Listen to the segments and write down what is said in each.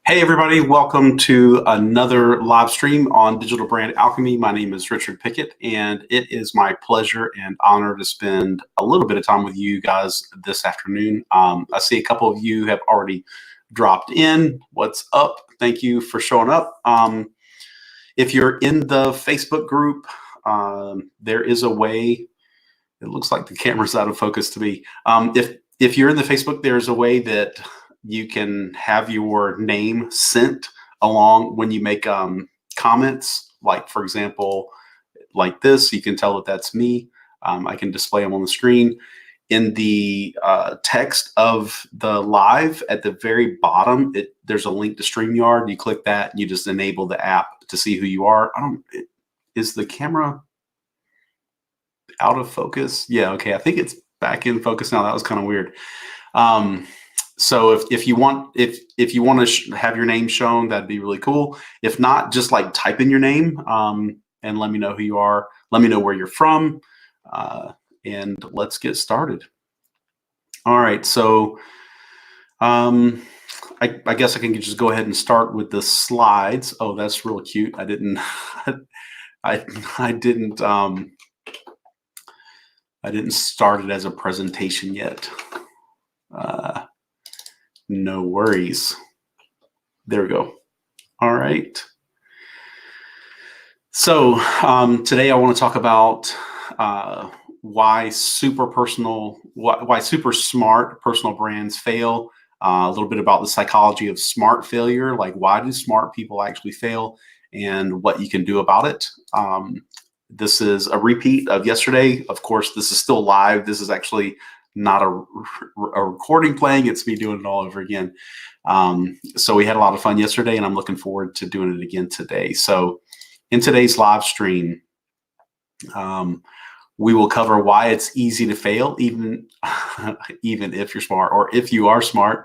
Hey everybody, welcome to another live stream on Digital Brand Alchemy. My name is Richard Pickett, and it is my pleasure and honor to spend a little bit of time with you guys this afternoon. I see a couple of you have already dropped in. What's up? Thank you for showing up. If you're in the Facebook group, there is a way. It looks like the camera's out of focus to me. If you're in the Facebook, there's a way that you can have your name sent along when you make comments. Like, for example, like this, you can tell that that's me. I can display them on the screen. In the text of the live at the very bottom, there's a link to StreamYard. You click that, and you just enable the app to see who you are. Is the camera out of focus? Yeah, okay. I think it's back in focus now. That was kind of weird. So if you want to have your name shown, that'd be really cool. If not, just like type in your name and let me know who you are. Let me know where you're from, and let's get started. All right. So I guess I can just go ahead and start with the slides. Oh, that's really cute. I didn't start it as a presentation yet. No worries. There we go. All right. So today I want to talk about why super smart personal brands fail. A little bit about the psychology of smart failure, like why do smart people actually fail, and what you can do about it. This is a repeat of yesterday. Of course, this is still live. This is actually not a recording playing. It's me doing it all over again. So we had a lot of fun yesterday, and I'm looking forward to doing it again today. So in today's live stream, we will cover why it's easy to fail, even if you're smart, or if you are smart.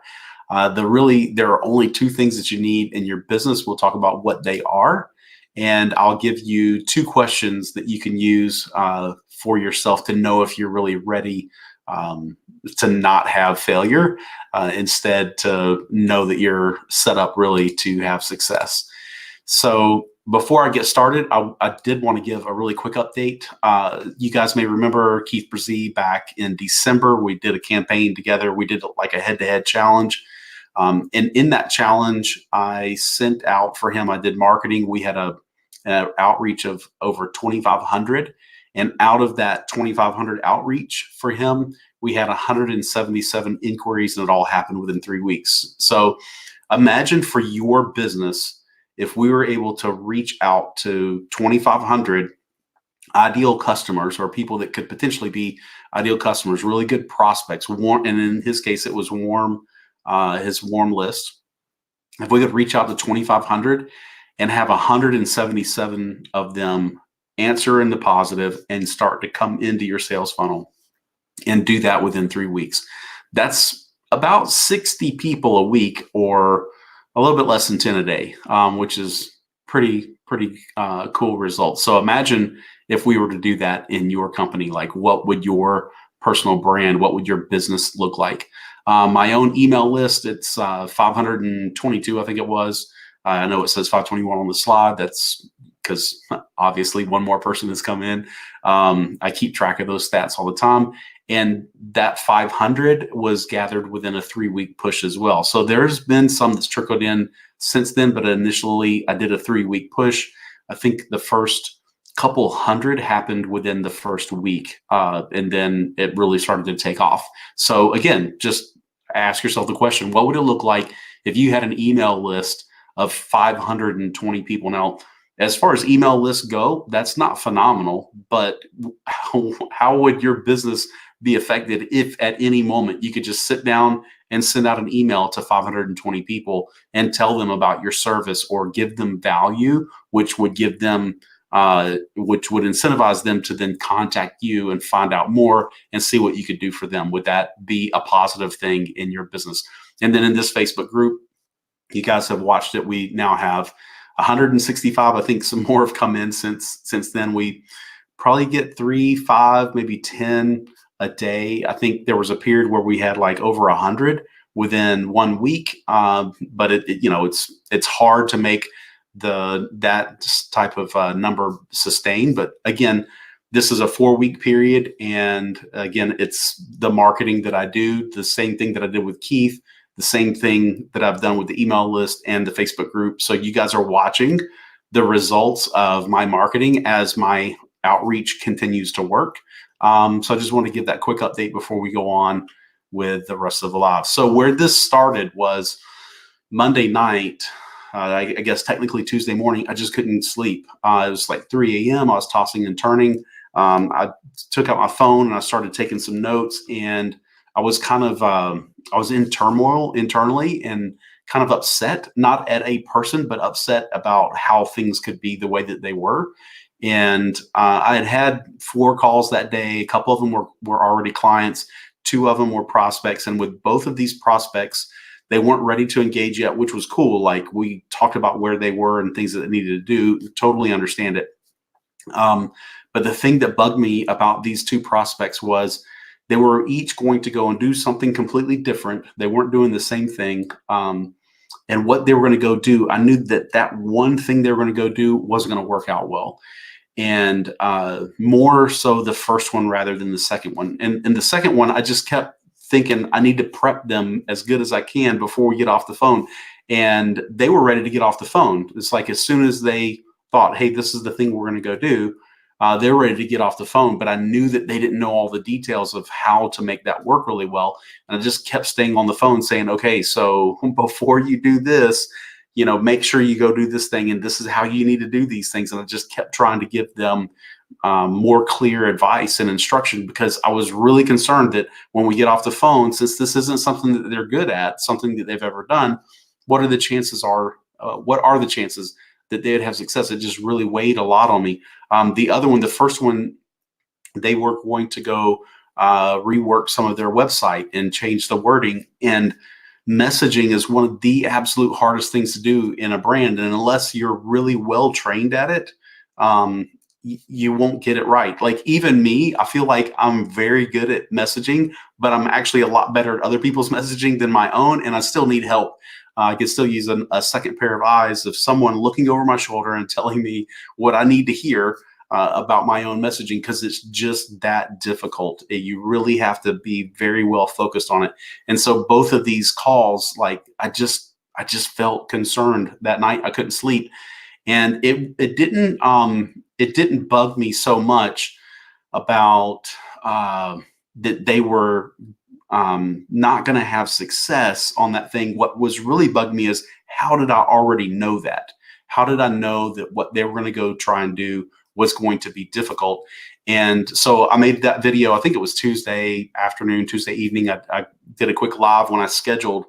There are only two things that you need in your business. We'll talk about what they are, and I'll give you two questions that you can use for yourself to know if you're really ready to not have failure, instead to know that you're set up really to have success. So before I get started, I did want to give a really quick update. You guys may remember Keith Brzee back in December. We did a campaign together. We did like a head-to-head challenge. And in that challenge, I sent out for him, I did marketing. We had an outreach of over 2,500. And out of that 2,500 outreach for him, we had 177 inquiries, and it all happened within 3 weeks. So imagine for your business, if we were able to reach out to 2,500 ideal customers, or people that could potentially be ideal customers, really good prospects, warm, and in his case, it was warm, his warm list. If we could reach out to 2,500 and have 177 of them answer in the positive and start to come into your sales funnel, and do that within 3 weeks, that's about 60 people a week, or a little bit less than 10 a day, which is pretty cool results. So imagine if we were to do that in your company, like what would your personal brand, what would your business look like? My own email list, it's 522, I think it was. I know it says 521 on the slide. That's because obviously one more person has come in. I keep track of those stats all the time. And that 500 was gathered within a 3-week push as well. So there's been some that's trickled in since then, but initially I did a 3-week push. I think the first couple hundred happened within the first week, and then it really started to take off. So again, just ask yourself the question, what would it look like if you had an email list of 520 people? Now, as far as email lists go, that's not phenomenal, but how would your business be affected if at any moment you could just sit down and send out an email to 520 people and tell them about your service, or give them value, which would give them, which would incentivize them to then contact you and find out more and see what you could do for them? Would that be a positive thing in your business? And then in this Facebook group, you guys have watched it. We now have 165. I think some more have come in since then. We probably get 3, 5, maybe 10 a day. I think there was a period where we had like over 100, within 1 week. But it's hard to make that type of number sustain. But again, this is a 4-week period. And again, it's the marketing that I do, the same thing that I did with Keith, the same thing that I've done with the email list and the Facebook group. So you guys are watching the results of my marketing as my outreach continues to work. So I just want to give that quick update before we go on with the rest of the live. So where this started was Monday night, I guess technically Tuesday morning, I just couldn't sleep. It was like 3 a.m. I was tossing and turning. I took out my phone and I started taking some notes, and I was kind of, I was in turmoil internally and kind of upset, not at a person, but upset about how things could be the way that they were. And I had 4 calls that day. A couple of them were already clients. 2 of them were prospects. And with both of these prospects, they weren't ready to engage yet, which was cool. Like, we talked about where they were and things that they needed to do. Totally understand it. But the thing that bugged me about these 2 prospects was they were each going to go and do something completely different. They weren't doing the same thing. And what they were going to go do, I knew that one thing they were going to go do wasn't going to work out well. And more so the first one rather than the second one. And the second one, I just kept thinking I need to prep them as good as I can before we get off the phone. And they were ready to get off the phone. It's like as soon as they thought, hey, this is the thing we're going to go do, they were ready to get off the phone. But I knew that they didn't know all the details of how to make that work really well. And I just kept staying on the phone saying, okay, so before you do this, make sure you go do this thing, and this is how you need to do these things. And I just kept trying to give them more clear advice and instruction, because I was really concerned that when we get off the phone, since this isn't something that they're good at, something that they've ever done, what are the chances that they would have success? It just really weighed a lot on me. The first one, they were going to go rework some of their website and change the wording. And messaging is one of the absolute hardest things to do in a brand. And unless you're really well trained at it, you won't get it right. Like, even me, I feel like I'm very good at messaging, but I'm actually a lot better at other people's messaging than my own. And I still need help. I can still use a second pair of eyes of someone looking over my shoulder and telling me what I need to hear about my own messaging, because it's just that difficult. You really have to be very well focused on it. And so both of these calls, like, I just felt concerned that night. I couldn't sleep. And it didn't bug me so much about that they were not going to have success on that thing. What was really bugged me is, how did I already know that? How did I know that what they were going to go try and do was going to be difficult? And so I made that video. I think it was Tuesday afternoon, Tuesday evening. I did a quick live when I scheduled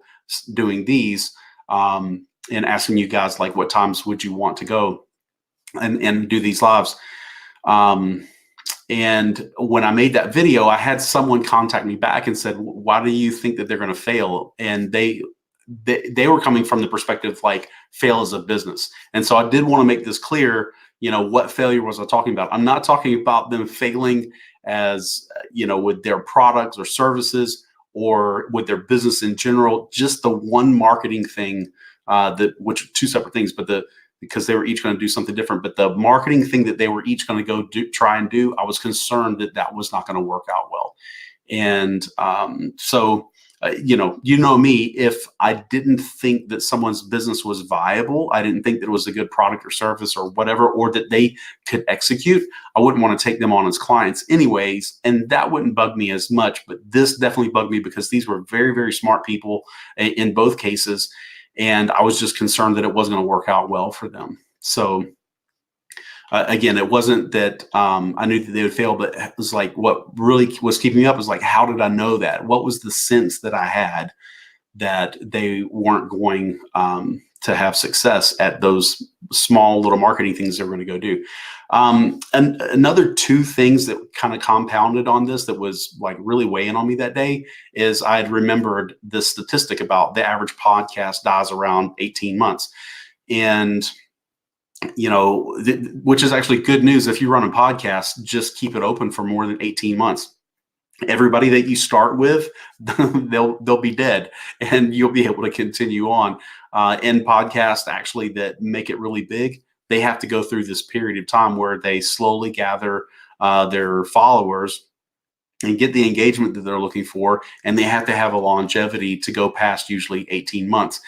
doing these, and asking you guys, like, what times would you want to go and do these lives? And when I made that video, I had someone contact me back and said, why do you think that they're going to fail? And they were coming from the perspective, like, fail as a business. And so I did want to make this clear, what failure was I talking about? I'm not talking about them failing as, with their products or services or with their business in general, just the one marketing thing, which are 2 separate things, but because they were each going to do something different. But the marketing thing that they were each going to go try and do, I was concerned that was not going to work out well. And so, me, if I didn't think that someone's business was viable, I didn't think that it was a good product or service or whatever, or that they could execute, I wouldn't want to take them on as clients anyways. And that wouldn't bug me as much. But this definitely bugged me, because these were very, very smart people in both cases. And I was just concerned that it wasn't going to work out well for them. So again, it wasn't that I knew that they would fail, but it was like, what really was keeping me up was like, how did I know that? What was the sense that I had that they weren't going to have success at those small little marketing things they were going to go do? And another 2 things that kind of compounded on this, that was like really weighing on me that day, is I had remembered this statistic about the average podcast dies around 18 months. And, which is actually good news. If you run a podcast, just keep it open for more than 18 months. Everybody that you start with, they'll be dead, and you'll be able to continue on. In podcasts, actually, that make it really big, they have to go through this period of time where they slowly gather their followers and get the engagement that they're looking for, and they have to have a longevity to go past usually 18 months.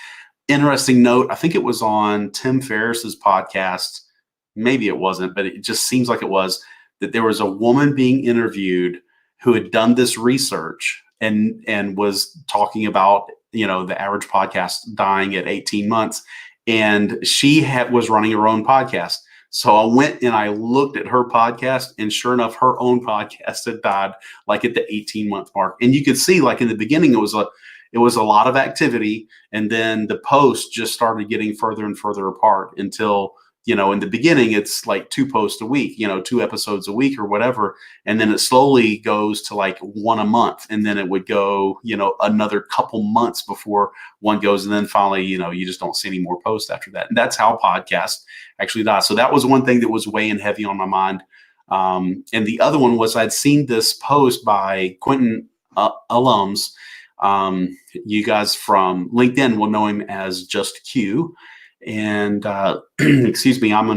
Interesting note, I think it was on Tim Ferriss's podcast. Maybe it wasn't, but it just seems like it was, that there was a woman being interviewed who had done this research and was talking about, the average podcast dying at 18 months. And she was running her own podcast. So I went and I looked at her podcast, and sure enough, her own podcast had died like at the 18-month mark. And you could see, like, in the beginning, it was a lot of activity, and then the posts just started getting further and further apart until, in the beginning, it's like 2 posts a week, 2 episodes a week or whatever. And then it slowly goes to like 1 a month. And then it would go, another couple months before one goes. And then finally, you just don't see any more posts after that. And that's how podcasts actually die. So that was one thing that was weighing heavy on my mind. And the other one was, I'd seen this post by Quentin alums. You guys from LinkedIn will know him as Just Q. And excuse me, I'm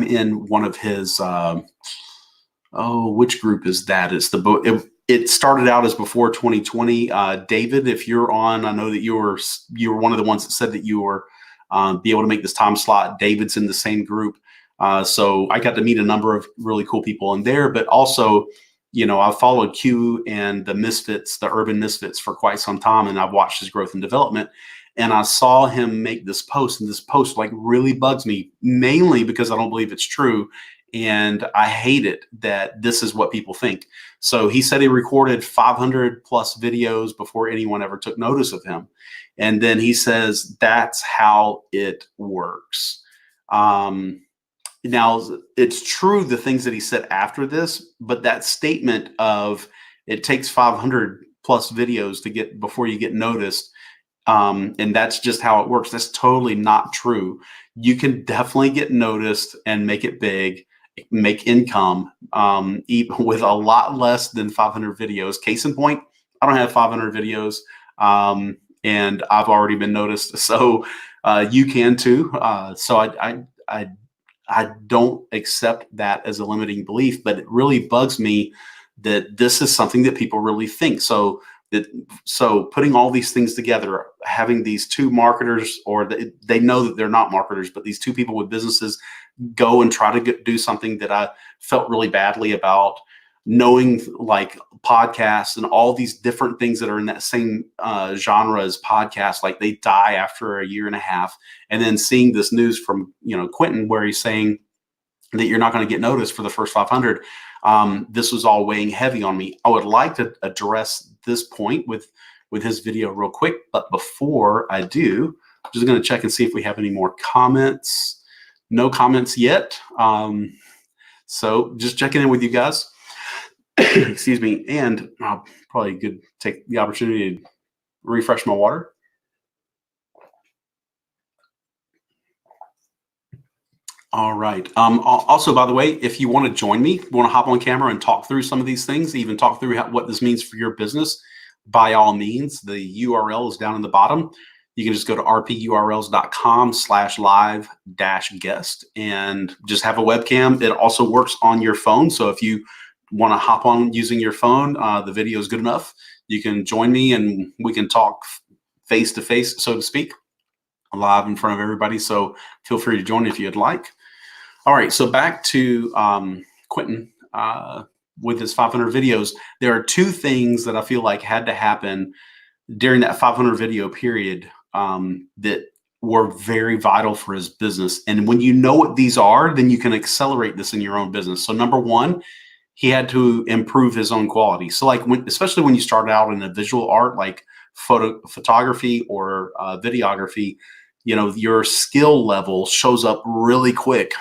in one of his which group is that? It's the book. It started out as Before 2020. David, if you're on, I know that you were one of the ones that said that you were be able to make this time slot. David's in the same group. So I got to meet a number of really cool people in there, but also, I've followed Q and the Misfits, the Urban Misfits, for quite some time, and I've watched his growth and development. And I saw him make this post, and this post like really bugs me, mainly because I don't believe it's true. And I hate it that this is what people think. So he said he recorded 500 plus videos before anyone ever took notice of him. And then he says that's how it works. Now, it's true, the things that he said after this, but that statement of it takes 500 plus videos to get before you get noticed, and that's just how it works, that's totally not true. You can definitely get noticed and make it big, make income, even with a lot less than 500 videos. Case in point, I don't have 500 videos, and I've already been noticed. So you can too. So I don't accept that as a limiting belief, but it really bugs me that this is something that people really think. So putting all these things together, having these two marketers, or they know that they're not marketers, but these two people with businesses go and try to do something that I felt really badly about, knowing like podcasts and all these different things that are in that same genre as podcasts, like they die after a year and a half. And then seeing this news from, Quentin, where he's saying that you're not going to get noticed for the first 500. This was all weighing heavy on me. I would like to address this point with his video real quick, but before I do, I'm just going to check and see if we have any more comments. No comments yet. So just checking in with you guys. Excuse me. And I'll probably could take the opportunity to refresh my water. All right. Also, by the way, if you want to join me, want to hop on camera and talk through some of these things, even talk through what this means for your business, by all means, the URL is down in the bottom. You can just go to rpurls.com/live-guest and just have a webcam. It also works on your phone. So if you want to hop on using your phone, the video is good enough. You can join me and we can talk face to face, so to speak, live in front of everybody. So feel free to join if you'd like. All right, so back to Quentin with his 500 videos. There are two things that I feel like had to happen during that 500 video period that were very vital for his business. And when you know what these are, then you can accelerate this in your own business. So number one, he had to improve his own quality. So like especially when you start out in a visual art, like photography or videography, your skill level shows up really quick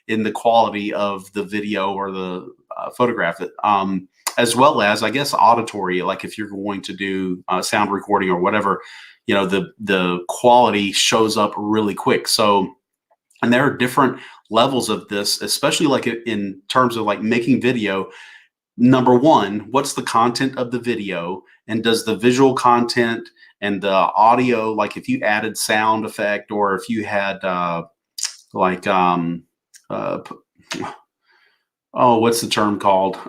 in the quality of the video or the photograph, as well as, I guess, auditory. Like if you're going to do sound recording or whatever, the quality shows up really quick. So, and there are different levels of this, especially like in terms of like making video. number one, what's the content of the video? And does the visual content and the audio, like if you added sound effect, or if you had like uh, oh, what's the term called?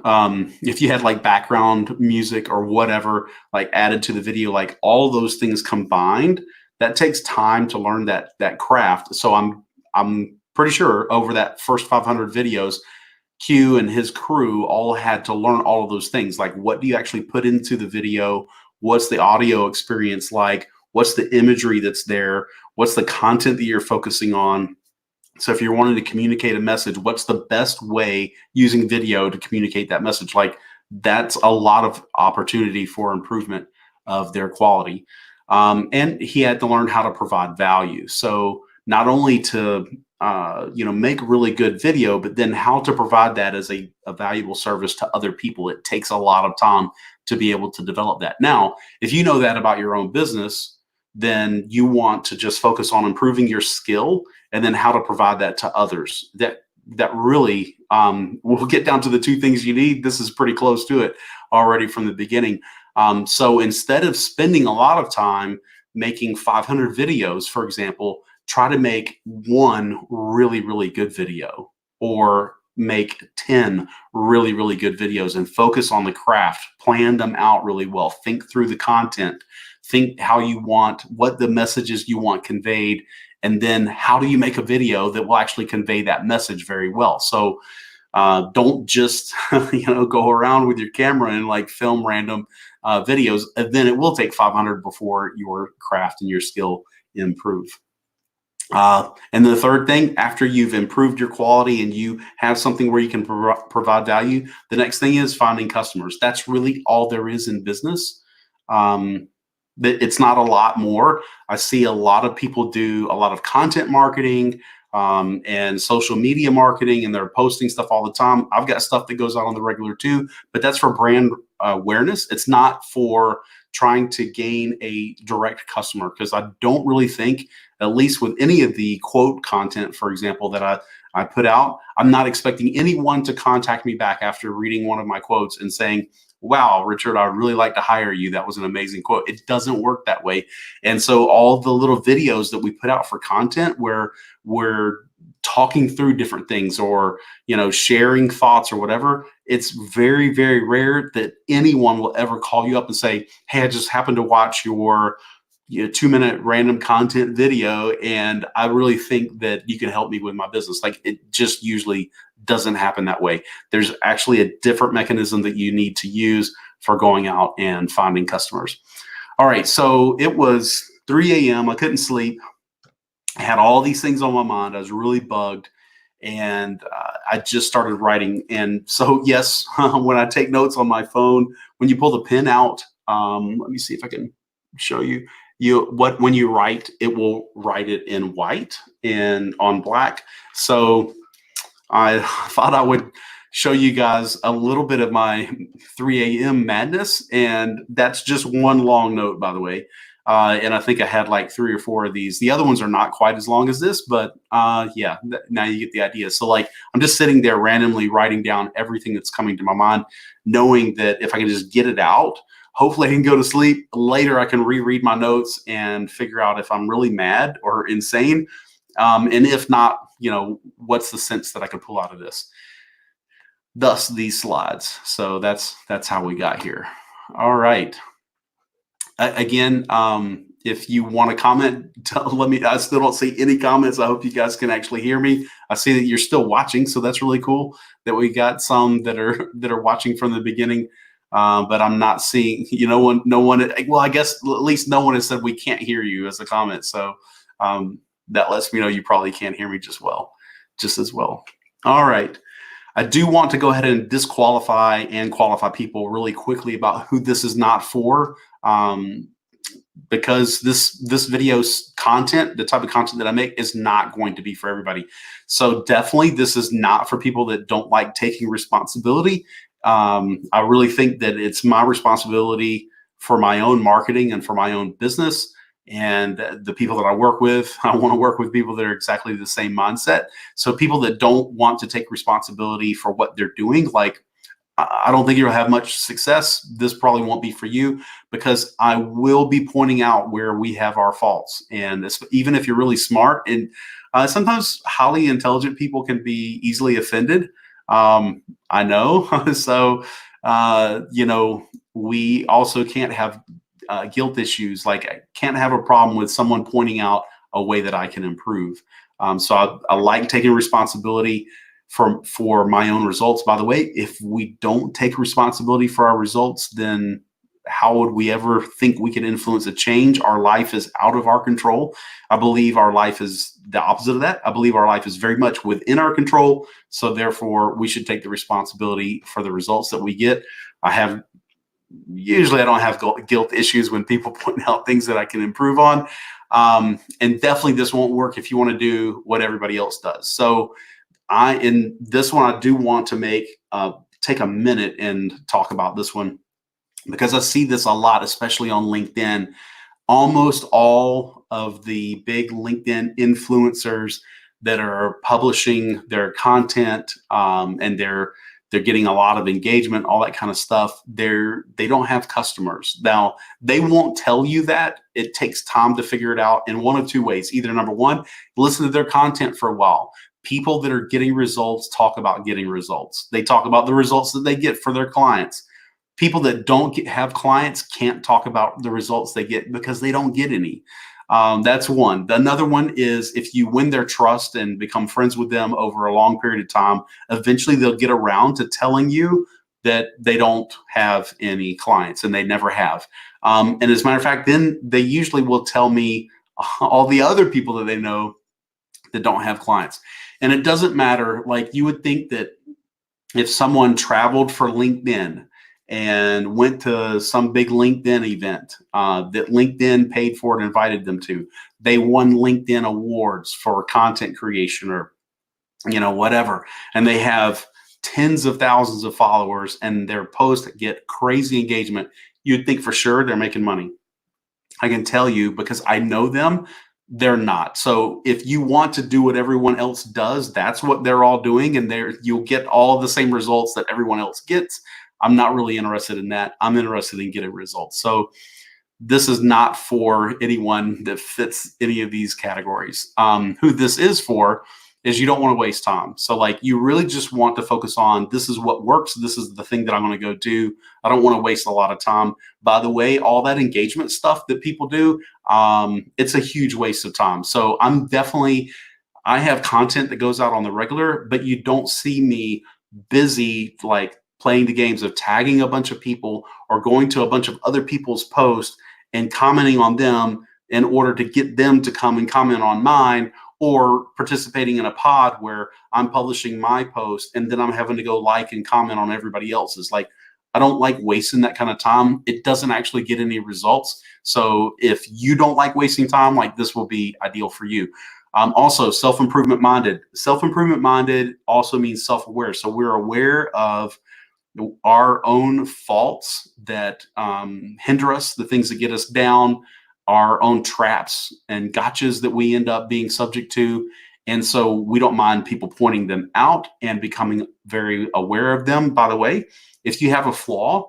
If you had like background music or whatever, like added to the video, like all those things combined, that takes time to learn that craft. So I'm pretty sure over that first 500 videos, Q and his crew all had to learn all of those things. Like, what do you actually put into the video? What's the audio experience like? What's the imagery that's there? What's the content that you're focusing on? So if you're wanting to communicate a message, what's the best way using video to communicate that message? Like, that's a lot of opportunity for improvement of their quality. And he had to learn how to provide value. So not only to make really good video, but then how to provide that as a valuable service to other people. It takes a lot of time to be able to develop that. Now, if you know that about your own business, then you want to just focus on improving your skill and then how to provide that to others. That really we'll get down to the two things you need. This is pretty close to it already from the beginning. So instead of spending a lot of time making 500 videos, for example, try to make one really, really good video, or make 10 really, really good videos, and focus on the craft. Plan them out really well. Think through the content. Think how you want, what the messages you want conveyed, and then how do you make a video that will actually convey that message very well. So don't just go around with your camera and like film random videos, and then it will take 500 before your craft and your skill improve. And the third thing, after you've improved your quality and you have something where you can provide value, the next thing is finding customers. That's really all there is in business. It's not a lot more. I see a lot of people do a lot of content marketing and social media marketing, and they're posting stuff all the time. I've got stuff that goes on the regular too, but that's for brand awareness. It's not for trying to gain a direct customer, because I don't really think, at least with any of the quote content, for example, that I put out, I'm not expecting anyone to contact me back after reading one of my quotes and saying, wow, Richard, I'd really like to hire you. That was an amazing quote. It doesn't work that way. And so all the little videos that we put out for content where we're talking through different things, or, sharing thoughts or whatever, it's very, very rare that anyone will ever call you up and say, hey, I just happened to watch your 2-minute random content video, and I really think that you can help me with my business. Like, it just usually doesn't happen that way. There's actually a different mechanism that you need to use for going out and finding customers. All right, so it was 3 a.m. I couldn't sleep. I had all these things on my mind. I was really bugged, and I just started writing. And so, yes, when I take notes on my phone, when you pull the pen out, let me see if I can show you. When you write, it will write it in white and on black. So I thought I would show you guys a little bit of my 3 a.m. madness, and that's just one long note, by the way. And I think I had like 3 or 4 of these. The other ones are not quite as long as this, but yeah, now you get the idea. So like, I'm just sitting there randomly writing down everything that's coming to my mind, knowing that if I can just get it out, hopefully I can go to sleep. Later, I can reread my notes and figure out if I'm really mad or insane. And if not, what's the sense that I could pull out of this? Thus, these slides. So that's how we got here. All right. Again, if you want to comment, let me. I still don't see any comments. I hope you guys can actually hear me. I see that you're still watching, so that's really cool that we got some that are watching from the beginning. But I'm not seeing, no one. Well, I guess at least no one has said we can't hear you as a comment. So that lets me know you probably can't hear me just as well. All right. I do want to go ahead and disqualify and qualify people really quickly about who this is not for, because this video's content, the type of content that I make, is not going to be for everybody. So definitely this is not for people that don't like taking responsibility. I really think that it's my responsibility for my own marketing and for my own business. And the people that I work with, I want to work with people that are exactly the same mindset. So people that don't want to take responsibility for what they're doing, like, I don't think you'll have much success. This probably won't be for you, because I will be pointing out where we have our faults. And even if you're really smart, and sometimes highly intelligent people can be easily offended. I know. So, we also can't have guilt issues. Like, I can't have a problem with someone pointing out a way that I can improve. So I like taking responsibility for my own results. By the way, if we don't take responsibility for our results, then how would we ever think we can influence a change? Our life is out of our control. I believe our life is the opposite of that. I believe our life is very much within our control. So therefore, we should take the responsibility for the results that we get. Usually I don't have guilt issues when people point out things that I can improve on. And definitely this won't work if you want to do what everybody else does. So in this one, I do want to take a minute and talk about this one, because I see this a lot, especially on LinkedIn. Almost all of the big LinkedIn influencers that are publishing their content, and they're getting a lot of engagement, all that kind of stuff, they don't have customers. Now, they won't tell you that. It takes time to figure it out in one of two ways. Either, number one, listen to their content for a while. People that are getting results talk about getting results. They talk about the results that they get for their clients. People that don't have clients can't talk about the results they get because they don't get any. That's one. Another one is, if you win their trust and become friends with them over a long period of time, eventually they'll get around to telling you that they don't have any clients, and they never have. And as a matter of fact, then they usually will tell me all the other people that they know that don't have clients. And it doesn't matter. Like, you would think that if someone traveled for LinkedIn and went to some big LinkedIn event that LinkedIn paid for and invited them to, they won LinkedIn awards for content creation, or whatever, and they have tens of thousands of followers and their posts get crazy engagement, you'd think for sure they're making money. I can tell you, because I know them, they're not. So if you want to do what everyone else does, that's what they're all doing, and you'll get all the same results that everyone else gets. I'm not really interested in that. I'm interested in getting results. So this is not for anyone that fits any of these categories. Who this is for is, you don't want to waste time. So, like, you really just want to focus on, this is what works. This is the thing that I'm going to go do. I don't want to waste a lot of time. By the way, all that engagement stuff that people do, it's a huge waste of time. So I have content that goes out on the regular, but you don't see me busy, like, playing the games of tagging a bunch of people or going to a bunch of other people's posts and commenting on them in order to get them to come and comment on mine, or participating in a pod where I'm publishing my post and then I'm having to go like and comment on everybody else's. Like, I don't like wasting that kind of time. It doesn't actually get any results. So if you don't like wasting time, like, this will be ideal for you. Also, self-improvement minded. Self-improvement minded also means self-aware. So we're aware of our own faults that hinder us, the things that get us down, our own traps and gotchas that we end up being subject to. And so we don't mind people pointing them out and becoming very aware of them. By the way, if you have a flaw,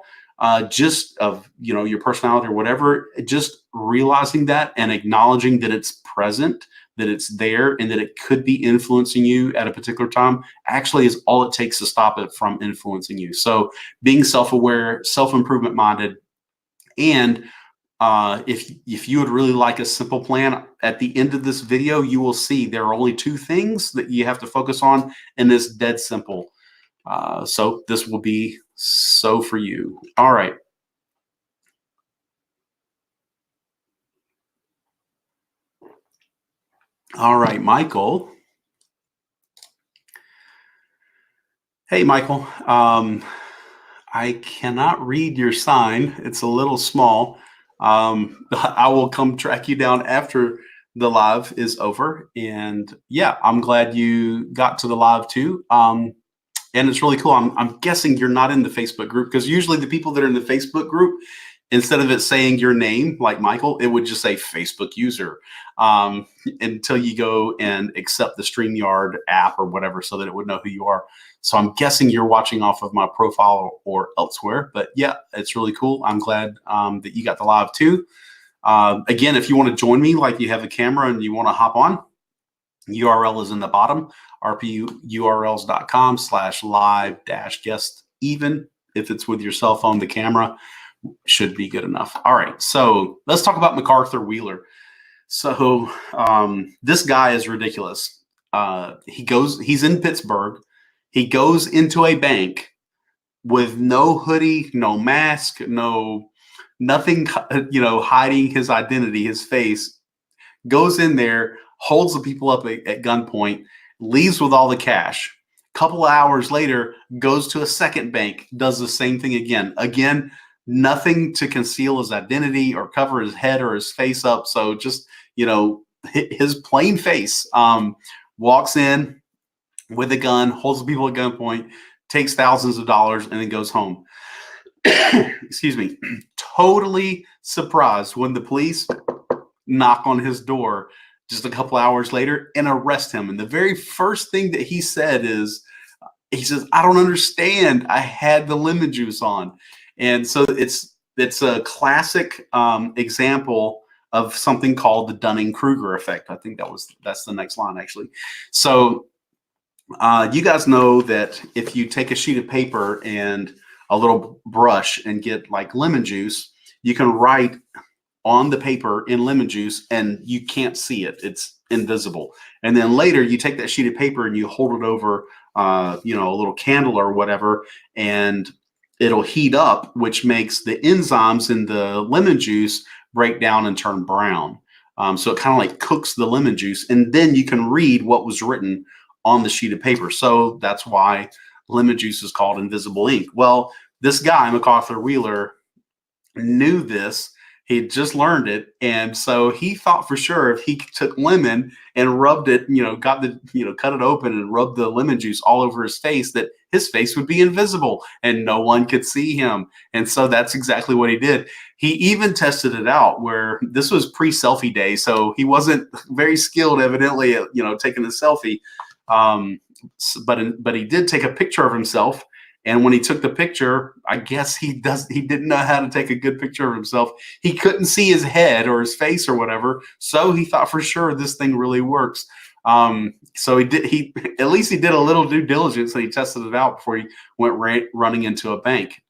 just of your personality or whatever, just realizing that and acknowledging that it's present, that it's there, and that it could be influencing you at a particular time, actually is all it takes to stop it from influencing you. So being self-aware, self-improvement minded, and if you would really like a simple plan, at the end of this video, you will see there are only two things that you have to focus on, and it's dead simple. So this will be so for you. All right. All right, Michael. Hey, Michael. I cannot read your sign. It's a little small. I will come track you down after the live is over. And yeah, I'm glad you got to the live too. And it's really cool. I'm guessing you're not in the Facebook group, because usually the people that are in the Facebook group, instead of it saying your name like Michael, it would just say Facebook user, until you go and accept the StreamYard app or whatever, so that it would know who you are. So I'm guessing you're watching off of my profile or elsewhere. But yeah, it's really cool. I'm glad that you got the live too. Again, if you want to join me, like you have a camera and you want to hop on, URL is in the bottom, rpurls.com/live-guest. Even if it's with your cell phone, the camera should be good enough. All right, so let's talk about MacArthur Wheeler. So this guy is ridiculous. He's in Pittsburgh. He goes into a bank with no hoodie, no mask, nothing, hiding his identity, his face. Goes in there, holds the people up at gunpoint, leaves with all the cash. Couple of hours later, goes to a second bank, does the same thing again. Again, nothing to conceal his identity or cover his head or his face up. So just, his plain face, walks in with a gun, holds the people at gunpoint, takes thousands of dollars, and then goes home. Excuse me. Totally surprised when the police knock on his door just a couple hours later and arrest him. And the very first thing that he said is, he says, "I don't understand. I had the lemon juice on." And so it's a classic example of something called the Dunning-Kruger effect. I think that's the next line, actually. So you guys know that if you take a sheet of paper and a little brush and get like lemon juice, you can write on the paper in lemon juice and you can't see it. It's invisible. And then later you take that sheet of paper and you hold it over, a little candle or whatever, and it'll heat up, which makes the enzymes in the lemon juice break down and turn brown. So it kind of like cooks the lemon juice, and then you can read what was written on the sheet of paper. So that's why lemon juice is called invisible ink. Well, this guy, MacArthur Wheeler, knew this. He had just learned it. And so he thought for sure if he took lemon and rubbed it, cut it open and rubbed the lemon juice all over his face, that his face would be invisible and no one could see him. And so that's exactly what he did. He even tested it out where this was pre-selfie day. So he wasn't very skilled, evidently, at, taking a selfie. But he did take a picture of himself. And when he took the picture, I guess he didn't know how to take a good picture of himself. He couldn't see his head or his face or whatever. So he thought for sure this thing really works. So he did at least he did a little due diligence and he tested it out before he went running into a bank.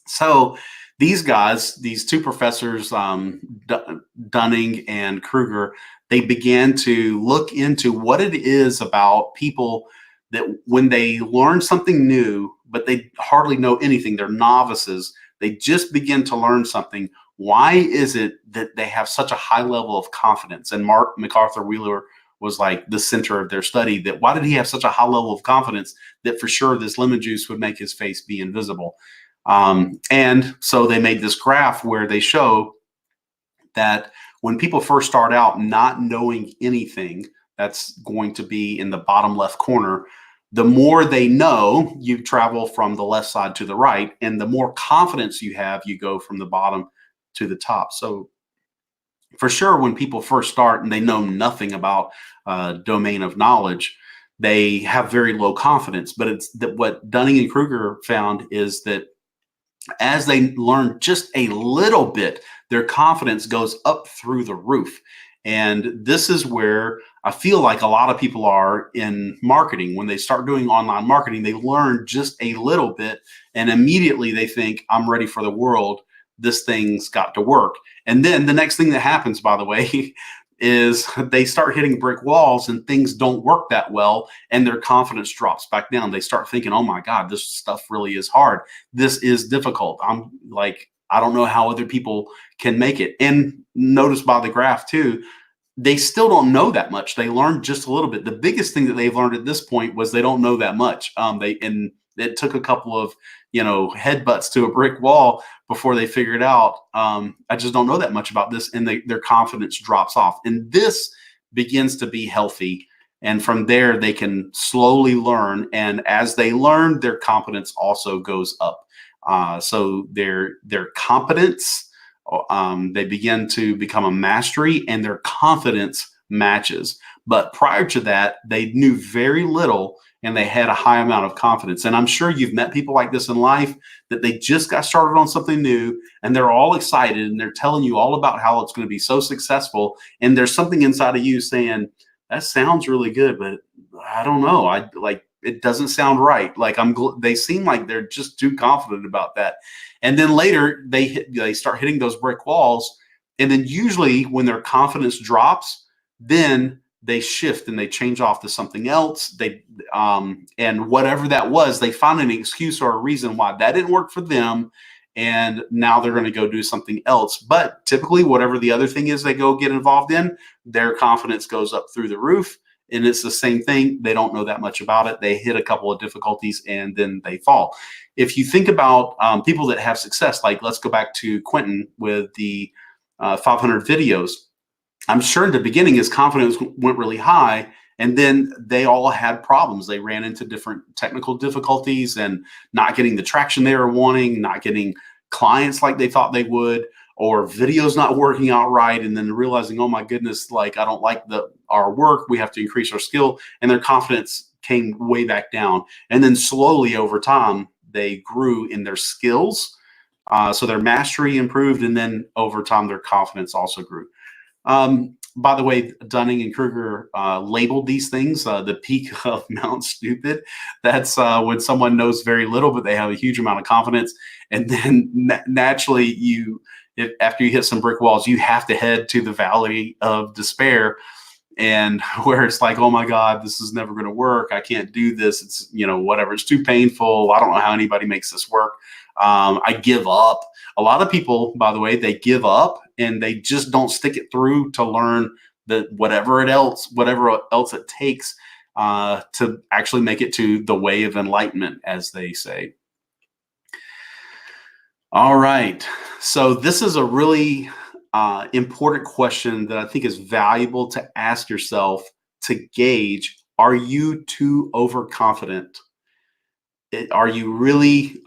So these guys, these two professors, Dunning and Kruger, they began to look into what it is about people that when they learn something new, but they hardly know anything, they're novices, they just begin to learn something. Why is it that they have such a high level of confidence? And MacArthur Wheeler was like the center of their study. That why did he have such a high level of confidence that for sure this lemon juice would make his face be invisible? And so they made this graph where they show that when people first start out not knowing anything, that's going to be in the bottom left corner. The more they know, you travel from the left side to the right, and the more confidence you have, you go from the bottom to the top. So for sure, when people first start and they know nothing about domain of knowledge, they have very low confidence. But it's that what Dunning and Kruger found is that as they learn just a little bit, their confidence goes up through the roof. And this is where I feel like a lot of people are in marketing. When they start doing online marketing, they learn just a little bit and immediately they think, I'm ready for the world. This thing's got to work. And then the next thing that happens, by the way, is they start hitting brick walls and things don't work that well and their confidence drops back down. They start thinking, oh my God, this stuff really is hard. This is difficult. I'm like, I don't know how other people can make it. And notice by the graph too, they still don't know that much. They learned just a little bit. The biggest thing that they've learned at this point was they don't know that much. It took a couple of, headbutts to a brick wall before they figured out, I just don't know that much about this. And their confidence drops off. And this begins to be healthy. And from there, they can slowly learn. And as they learn, their competence also goes up. So their competence, they begin to become a mastery, and their confidence matches. But prior to that, they knew very little and they had a high amount of confidence. And I'm sure you've met people like this in life, that they just got started on something new and they're all excited and they're telling you all about how it's going to be so successful. And there's something inside of you saying, that sounds really good, but I don't know. I like, it doesn't sound right. Like they seem like they're just too confident about that. And then later they start hitting those brick walls. And then usually when their confidence drops, then they shift and they change off to something else. And whatever that was, they find an excuse or a reason why that didn't work for them. And now they're going to go do something else. But typically, whatever the other thing is they go get involved in, their confidence goes up through the roof. And it's the same thing. They don't know that much about it. They hit a couple of difficulties and then they fall. If you think about people that have success, like let's go back to Quentin with the 500 videos. I'm sure in the beginning his confidence went really high, and then they all had problems. They ran into different technical difficulties and not getting the traction they were wanting, not getting clients like they thought they would, or videos not working out right, and then realizing, oh my goodness, like I don't like our work. We have to increase our skill, and their confidence came way back down. And then slowly over time, they grew in their skills. So their mastery improved, and then over time, their confidence also grew. By the way, Dunning and Kruger labeled these things the peak of Mount Stupid. That's when someone knows very little, but they have a huge amount of confidence. And then naturally, after you hit some brick walls, you have to head to the valley of despair, and where it's like, oh my God, this is never going to work. I can't do this. It's, whatever. It's too painful. I don't know how anybody makes this work. I give up. A lot of people, by the way, they give up and they just don't stick it through to learn that whatever else it takes to actually make it to the way of enlightenment, as they say. All right. So this is a really important question that I think is valuable to ask yourself to gauge, are you too overconfident? Are you really,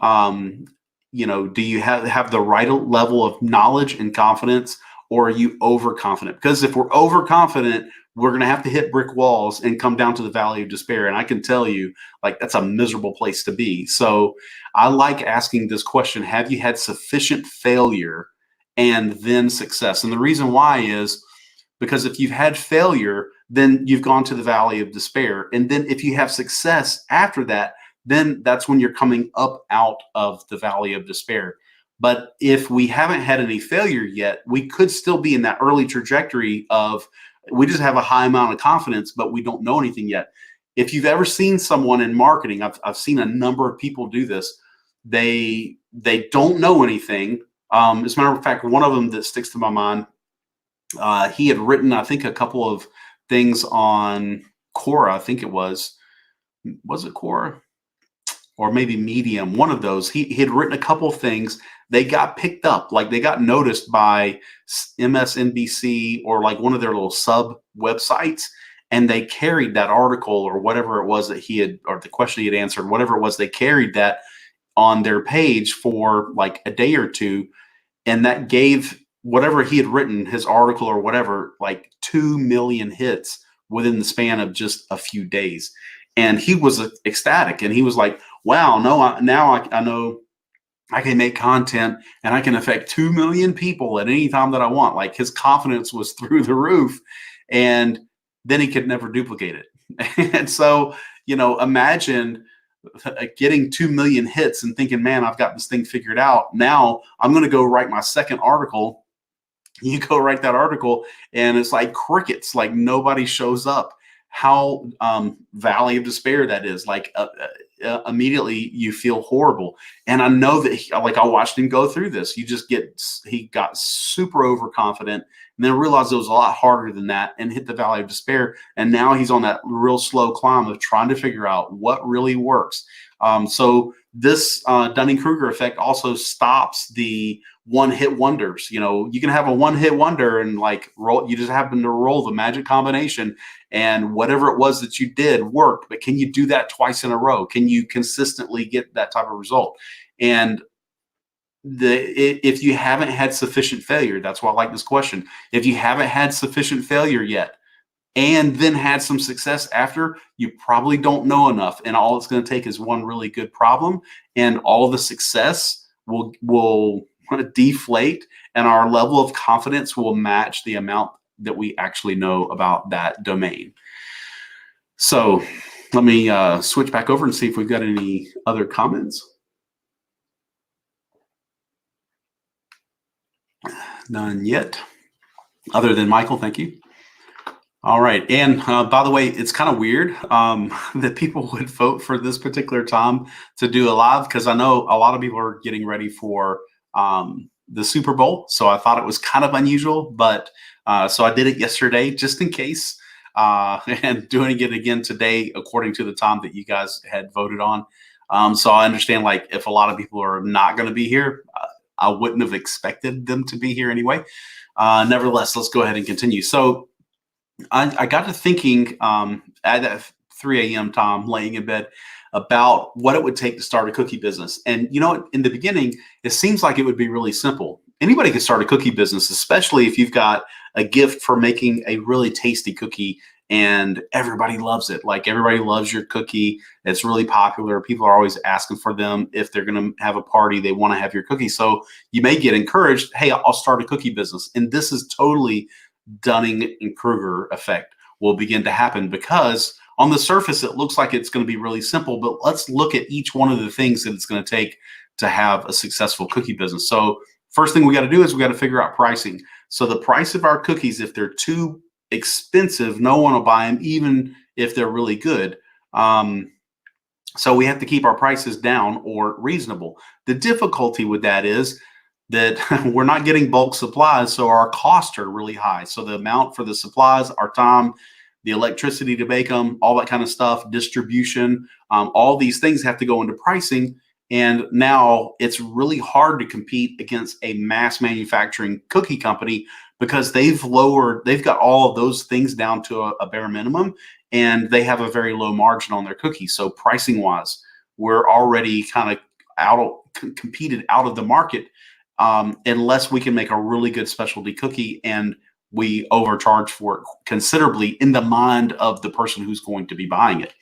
do you have the right level of knowledge and confidence, or are you overconfident? Because if we're overconfident, we're going to have to hit brick walls and come down to the valley of despair. And I can tell you, like, that's a miserable place to be. So I like asking this question: have you had sufficient failure and then success? And the reason why is because if you've had failure, then you've gone to the valley of despair. And then if you have success after that, then that's when you're coming up out of the valley of despair. But if we haven't had any failure yet, we could still be in that early trajectory of, we just have a high amount of confidence, but we don't know anything yet. If you've ever seen someone in marketing, I've seen a number of people do this. They don't know anything. As a matter of fact, one of them that sticks to my mind, he had written, I think, a couple of things on Quora. I think it was it Quora? Or maybe Medium, one of those. He had written a couple of things. They got picked up, like they got noticed by MSNBC or like one of their little sub websites, and they carried that article or whatever it was that he had, or the question he had answered, whatever it was, they carried that on their page for like a day or two, and that gave whatever he had written, his article or whatever, like 2 million hits within the span of just a few days. And he was ecstatic, and he was like, wow, now I know I can make content and I can affect 2 million people at any time that I want. Like, his confidence was through the roof, and then he could never duplicate it. And so, imagine getting 2 million hits and thinking, man, I've got this thing figured out. Now I'm going to go write my second article. You go write that article and it's like crickets, like nobody shows up. How valley of despair that is. Like immediately you feel horrible. And I know that I watched him go through this. He got super overconfident and then realized it was a lot harder than that and hit the valley of despair. And now he's on that real slow climb of trying to figure out what really works. So this Dunning-Kruger effect also stops the one-hit wonders. You can have a one-hit wonder and you just happen to roll the magic combination and whatever it was that you did worked, but can you do that twice in a row? Can you consistently get that type of result? And if you haven't had sufficient failure, that's why I like this question. If you haven't had sufficient failure yet, and then had some success after, you probably don't know enough. And all it's going to take is one really good problem, and all the success will deflate, and our level of confidence will match the amount that we actually know about that domain. So let me switch back over and see if we've got any other comments. None yet, other than Michael. Thank you. All right. And by the way, it's kind of weird that people would vote for this particular time to do a live, because I know a lot of people are getting ready for the Super Bowl. So I thought it was kind of unusual, but so I did it yesterday just in case, and doing it again today according to the time that you guys had voted on. So I understand, like, if a lot of people are not going to be here, I wouldn't have expected them to be here anyway. Nevertheless, let's go ahead and continue. So I got to thinking at that 3 a.m. time, laying in bed, about what it would take to start a cookie business. And in the beginning, it seems like it would be really simple. Anybody can start a cookie business, especially if you've got a gift for making a really tasty cookie and everybody loves it. Like, everybody loves your cookie. It's really popular. People are always asking for them. If they're going to have a party, they want to have your cookie. So you may get encouraged, hey, I'll start a cookie business. And this is totally Dunning and Kruger effect will begin to happen, because on the surface, it looks like it's going to be really simple, but let's look at each one of the things that it's going to take to have a successful cookie business. So first thing we got to do is we got to figure out pricing. So the price of our cookies, if they're too expensive, no one will buy them, even if they're really good. So we have to keep our prices down or reasonable. The difficulty with that is that we're not getting bulk supplies, so our costs are really high. So the amount for the supplies, our time, the electricity to make them, all that kind of stuff, distribution, all these things have to go into pricing. And now it's really hard to compete against a mass manufacturing cookie company, because they've got all of those things down to a bare minimum, and they have a very low margin on their cookies. So pricing wise, we're already kind of competed out of the market, unless we can make a really good specialty cookie and we overcharge for it considerably in the mind of the person who's going to be buying it.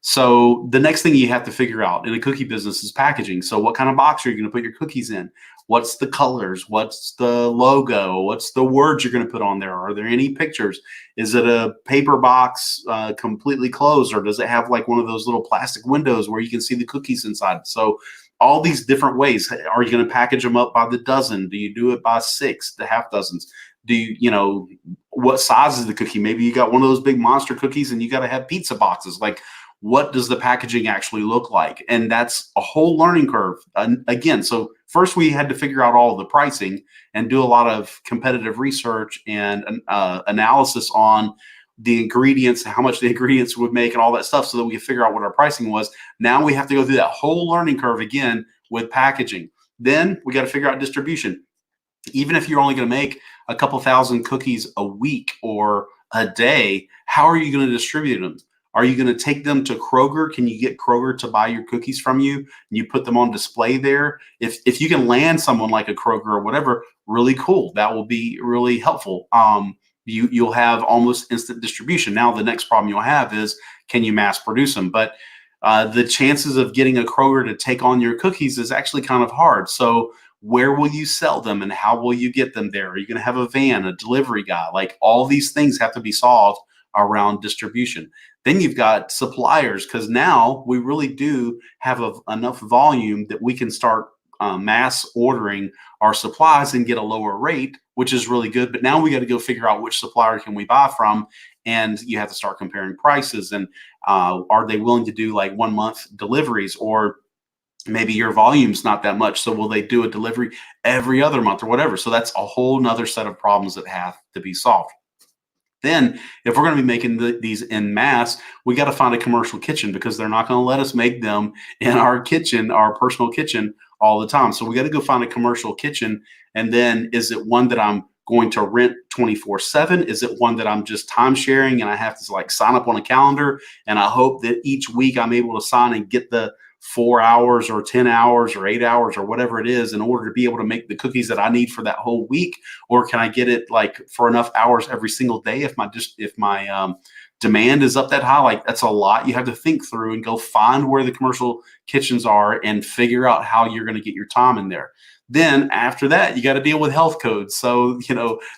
So the next thing you have to figure out in a cookie business is packaging. So what kind of box are you going to put your cookies in? What's the colors? What's the logo? What's the words you're going to put on there? Are there any pictures? Is it a paper box completely closed, or does it have like one of those little plastic windows where you can see the cookies inside? So all these different ways. Are you going to package them up by the dozen? Do you do it by 6, the half dozens? Do you, what size is the cookie? Maybe you got one of those big monster cookies and you got to have pizza boxes. Like, what does the packaging actually look like? And that's a whole learning curve. Again, so first we had to figure out all of the pricing and do a lot of competitive research and analysis on the ingredients, how much the ingredients would make and all that stuff, so that we could figure out what our pricing was. Now we have to go through that whole learning curve again with packaging. Then we got to figure out distribution. Even if you're only going to make a couple thousand cookies a week or a day, how are you going to distribute them? Are you going to take them to Kroger? Can you get Kroger to buy your cookies from you and you put them on display there? If you can land someone like a Kroger or whatever, really cool. That will be really helpful. You'll have almost instant distribution. Now the next problem you'll have is, can you mass produce them? But the chances of getting a Kroger to take on your cookies is actually kind of hard. So where will you sell them and how will you get them there? Are you going to have a van, a delivery guy? Like, all these things have to be solved around distribution. Then you've got suppliers, because now we really do have enough volume that we can start mass ordering our supplies and get a lower rate, which is really good. But now we got to go figure out which supplier can we buy from, and you have to start comparing prices. And are they willing to do like 1 month deliveries, or maybe your volume's not that much, so will they do a delivery every other month or whatever? So that's a whole nother set of problems that have to be solved. Then if we're going to be making these in mass, we got to find a commercial kitchen, because they're not going to let us make them in our kitchen, our personal kitchen, all the time. So we got to go find a commercial kitchen. And then, is it one that I'm going to rent 24/7? Is it one that I'm just time sharing and I have to like sign up on a calendar and I hope that each week I'm able to sign and get the 4 hours or 10 hours or 8 hours or whatever it is in order to be able to make the cookies that I need for that whole week? Or can I get it like for enough hours every single day if my demand is up that high? Like that's a lot you have to think through and go find where the commercial kitchens are and figure out how you're going to get your time in there. Then after that, you got to deal with health codes. So,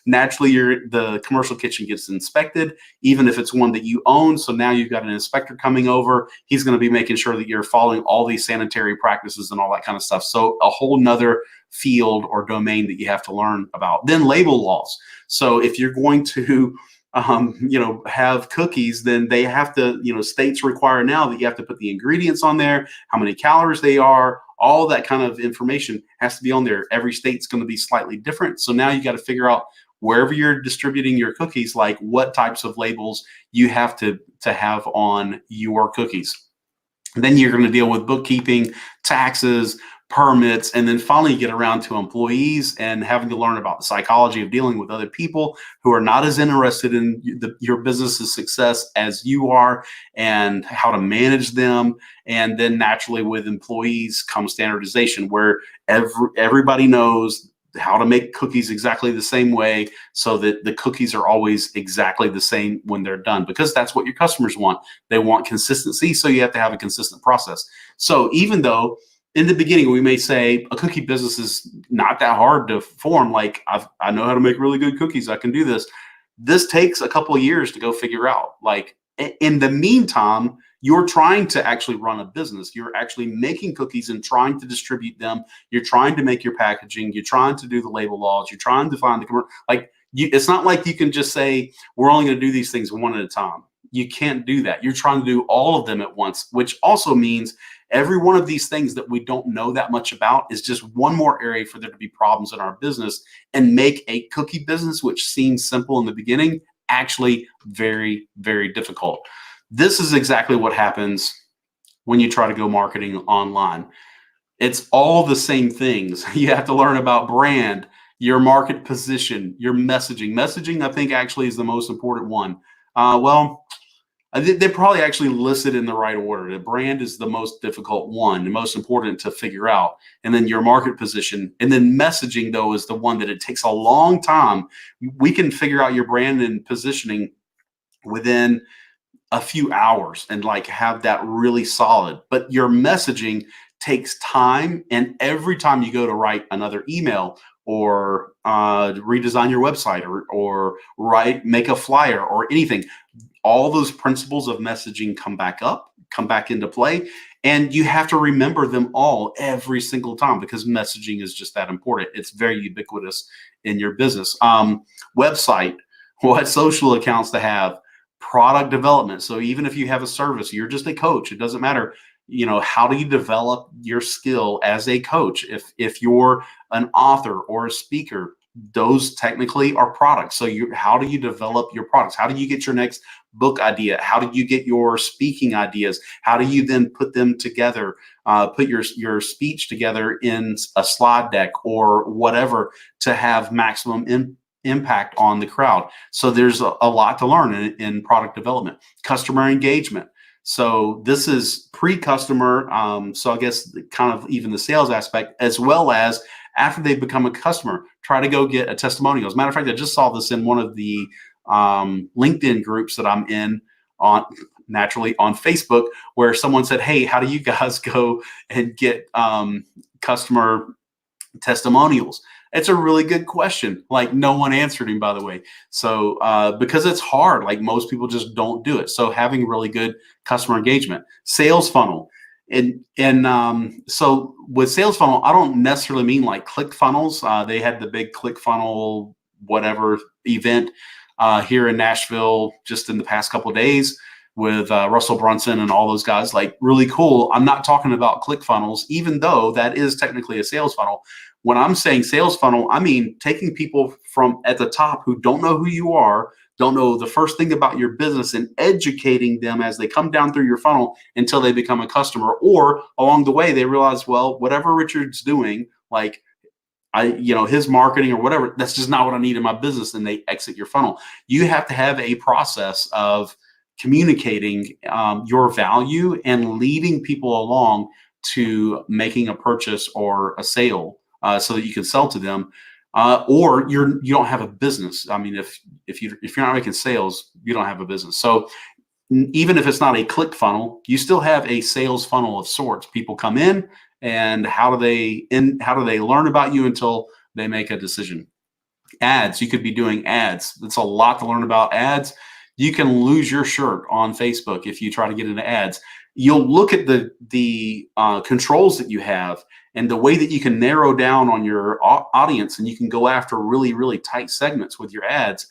naturally the commercial kitchen gets inspected, even if it's one that you own. So now you've got an inspector coming over. He's going to be making sure that you're following all these sanitary practices and all that kind of stuff. So a whole nother field or domain that you have to learn about. Then label laws. So if you're going to have cookies, then they have to, states require now that you have to put the ingredients on there, how many calories they are, all that kind of information has to be on there. Every state's going to be slightly different. So now you got to figure out wherever you're distributing your cookies, like what types of labels you have to have on your cookies. And then you're going to deal with bookkeeping, taxes, permits, and then finally get around to employees and having to learn about the psychology of dealing with other people who are not as interested in your business's success as you are, and how to manage them. And then naturally with employees comes standardization, where everybody knows how to make cookies exactly the same way, so that the cookies are always exactly the same when they're done, because that's what your customers want. They want consistency, so you have to have a consistent process. So even though in the beginning we may say a cookie business is not that hard to form, like I know how to make really good cookies, I can do this. This takes a couple of years to go figure out. Like in the meantime, you're trying to actually run a business. You're actually making cookies and trying to distribute them. You're trying to make your packaging. You're trying to do the label laws. You're trying to find it's not like you can just say, we're only going to do these things one at a time. You can't do that. You're trying to do all of them at once, which also means every one of these things that we don't know that much about is just one more area for there to be problems in our business, and make a cookie business, which seems simple in the beginning, actually very, very difficult. This is exactly what happens when you try to go marketing online. It's all the same things. You have to learn about brand, your market position, your messaging. Messaging, I think, actually is the most important one. They're probably actually listed in the right order. The brand is the most difficult one, the most important to figure out. And then your market position. And then messaging, though, is the one that it takes a long time. We can figure out your brand and positioning within a few hours and have that really solid. But your messaging takes time. And every time you go to write another email or redesign your website or make a flyer or anything, all those principles of messaging come back into play. And you have to remember them all every single time, because messaging is just that important. It's very ubiquitous in your business. Website, what social accounts to have, product development. So even if you have a service, you're just a coach, it doesn't matter. How do you develop your skill as a coach? If you're an author or a speaker, those technically are products. So how do you develop your products? How do you get your next book idea? How do you get your speaking ideas? How do you then put them together, put your speech together in a slide deck or whatever to have maximum impact on the crowd? So there's a lot to learn in product development. Customer engagement. So this is pre-customer. So I guess kind of even the sales aspect, as well as after they become a customer, try to go get a testimonial. As a matter of fact, I just saw this in one of the LinkedIn groups that I'm in naturally on Facebook, where someone said, hey, how do you guys go and get customer testimonials? It's a really good question. No one answered him, by the way. So because it's hard, most people just don't do it. So having really good customer engagement, sales funnel. So with sales funnel, I don't necessarily mean ClickFunnels. They had the big ClickFunnel whatever event here in Nashville just in the past couple of days with Russell Brunson and all those guys. Really cool. I'm not talking about ClickFunnels, even though that is technically a sales funnel. When I'm saying sales funnel, I mean taking people from at the top who don't know who you are, don't know the first thing about your business, and educating them as they come down through your funnel until they become a customer. Or along the way, they realize, well, whatever Richard's doing, his marketing or whatever, that's just not what I need in my business. And they exit your funnel. You have to have a process of communicating your value and leading people along to making a purchase or a sale so that you can sell to them. Or you don't have a business. I mean, if you're not making sales, you don't have a business. So even if it's not a click funnel, you still have a sales funnel of sorts. People come in, and how do they learn about you until they make a decision? Ads. You could be doing ads. It's a lot to learn about ads. You can lose your shirt on Facebook if you try to get into ads. You'll look at the controls that you have and the way that you can narrow down on your audience, and you can go after really, really tight segments with your ads.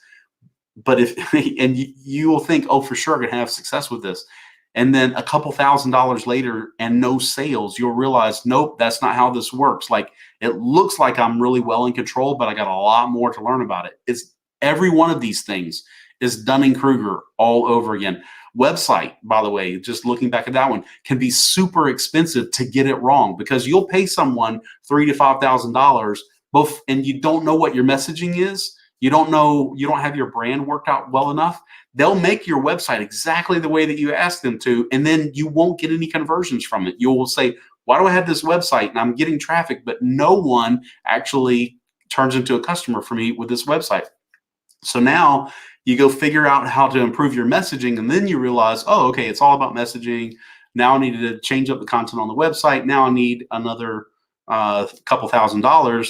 But you will think, oh, for sure, I'm gonna have success with this. And then a couple $1,000s later and no sales, you'll realize, nope, that's not how this works. Like, it looks like I'm really well in control, but I got a lot more to learn about it. It's every one of these things is Dunning-Kruger all over again. Website, by the way, just looking back at that one, can be super expensive to get it wrong, because you'll pay someone $3,000 to $5,000 both, and you don't know what your messaging is. You don't have your brand worked out well enough. They'll make your website exactly the way that you ask them to, and then you won't get any conversions from it. You will say, why do I have this website and I'm getting traffic, but no one actually turns into a customer for me with this website? So now you go figure out how to improve your messaging, and then you realize, oh, okay, it's all about messaging. Now I need to change up the content on the website. Now I need another couple $1,000s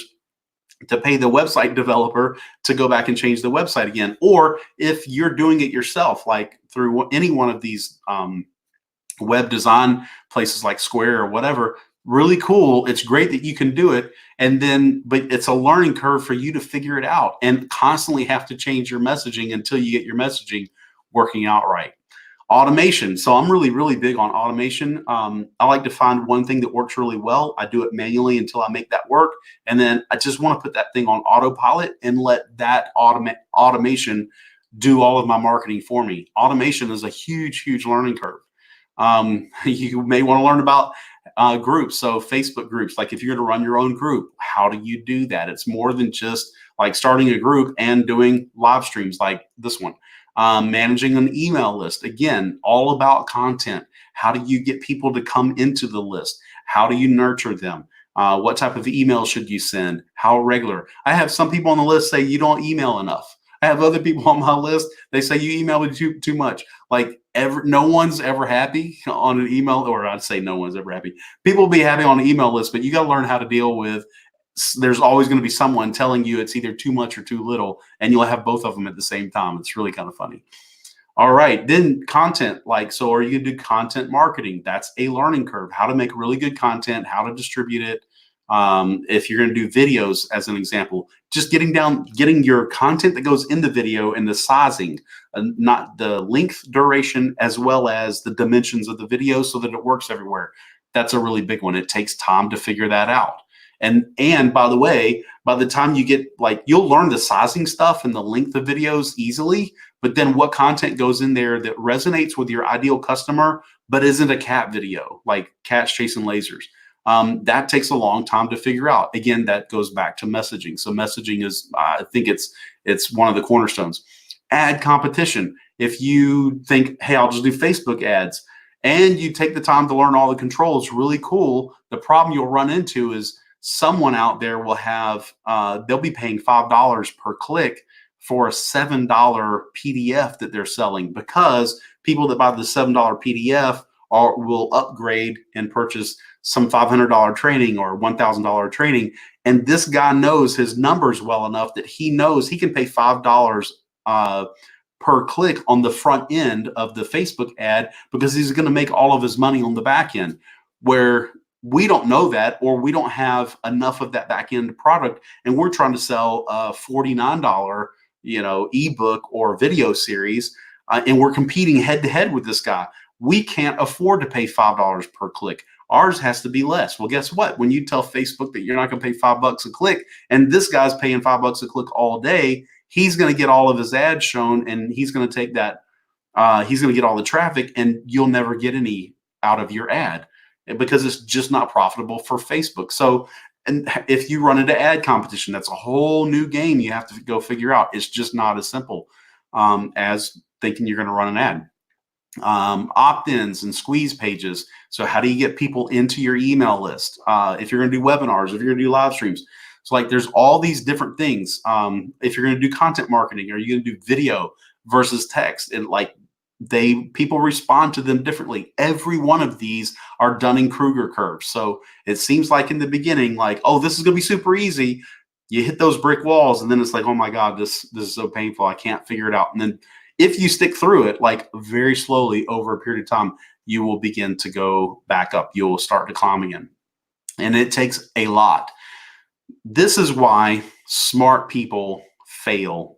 to pay the website developer to go back and change the website again. Or if you're doing it yourself, like through any one of these web design places like Square or whatever, really cool. It's great that you can do it. But it's a learning curve for you to figure it out and constantly have to change your messaging until you get your messaging working out right. Automation. So I'm really, really big on automation. I like to find one thing that works really well. I do it manually until I make that work. And then I just want to put that thing on autopilot and let that automation do all of my marketing for me. Automation is a huge, huge learning curve. You may want to learn about groups. So Facebook groups, like if you're going to run your own group, how do you do that? It's more than just like starting a group and doing live streams like this one. Managing an email list, again, all about content. How do you get people to come into the list? How do you nurture them? What type of email should you send? How regular? I have some people on the list say you don't email enough. I have other people on my list, they say you email too much. Like no one's ever happy on an email, or I'd say no one's ever happy. People will be happy on an email list, but you got to learn how to deal with. There's always going to be someone telling you it's either too much or too little, and you'll have both of them at the same time. It's really kind of funny. All right, then content, so are you going to do content marketing? That's a learning curve. How to make really good content, how to distribute it. If you're going to do videos, as an example, just getting your content that goes in the video and the sizing, not the length, duration, as well as the dimensions of the video so that it works everywhere. That's a really big one. It takes time to figure that out. And by the way, by the time you get you'll learn the sizing stuff and the length of videos easily, but then what content goes in there that resonates with your ideal customer, but isn't a cat video, like cats chasing lasers. That takes a long time to figure out. Again, that goes back to messaging. So messaging is, I think it's one of the cornerstones. Ad competition. If you think, hey, I'll just do Facebook ads, and you take the time to learn all the controls, really cool. The problem you'll run into is someone out there will have, they'll be paying $5 per click for a $7 PDF that they're selling, because people that buy the $7 PDF will upgrade and purchase some $500 training or $1,000 training. And this guy knows his numbers well enough that he knows he can pay $5 per click on the front end of the Facebook ad, because he's going to make all of his money on the back end, where we don't know that, or we don't have enough of that back end product, and we're trying to sell a $49 ebook or video series, and we're competing head to head with this guy. We can't afford to pay $5 per click. Ours has to be less. Well, guess what? When you tell Facebook that you're not going to pay $5 a click, and this guy's paying $5 a click all day, he's going to get all of his ads shown, and he's going to take that. He's going to get all the traffic, and you'll never get any out of your ad, because it's just not profitable for Facebook. So, and if you run into ad competition, that's a whole new game you have to go figure out. It's just not as simple as thinking you're going to run an ad. opt-ins and squeeze pages. So how do you get people into your email list? If you're going to do webinars, if you're going to do live streams. So like there's all these different things. If you're going to do content marketing, are you going to do video versus text? And like people respond to them differently. Every one of these are Dunning-Kruger curves. So it seems like in the beginning, like, oh, this is going to be super easy. You hit those brick walls and then it's like, oh my God, this is so painful. I can't figure it out. And then if you stick through it, like very slowly over a period of time, you will begin to go back up. You will start to climb again. And it takes a lot. This is why smart people fail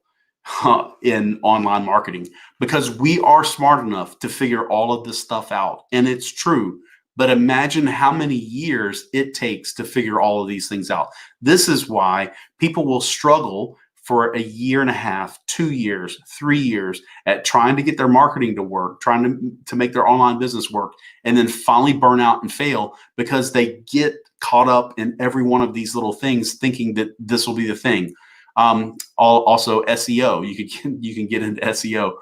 in online marketing, because we are smart enough to figure all of this stuff out. And it's true. But imagine how many years it takes to figure all of these things out. This is why people will struggle for a year and a half, 2 years, 3 years at trying to get their marketing to work, trying to make their online business work, and then finally burn out and fail because they get caught up in every one of these little things thinking that this will be the thing. Also SEO, you can get into SEO.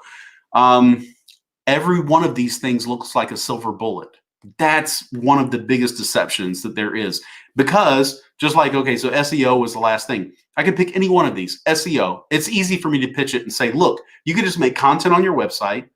Every one of these things looks like a silver bullet. That's one of the biggest deceptions that there is, because just like, okay, so SEO was the last thing. I could pick any one of these. SEO, it's easy for me to pitch it and say, look, you can just make content on your website.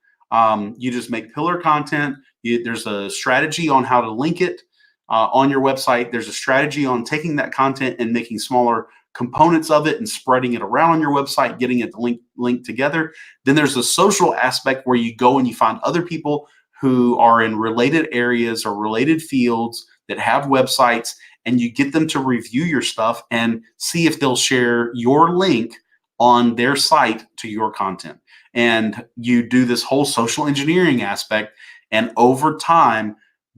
You just make pillar content. There's a strategy on how to link it on your website. There's a strategy on taking that content and making smaller components of it and spreading it around on your website, getting it linked together. Then there's a social aspect where you go and you find other people who are in related areas or related fields that have websites, and you get them to review your stuff and see if they'll share your link on their site to your content. And you do this whole social engineering aspect, and over time,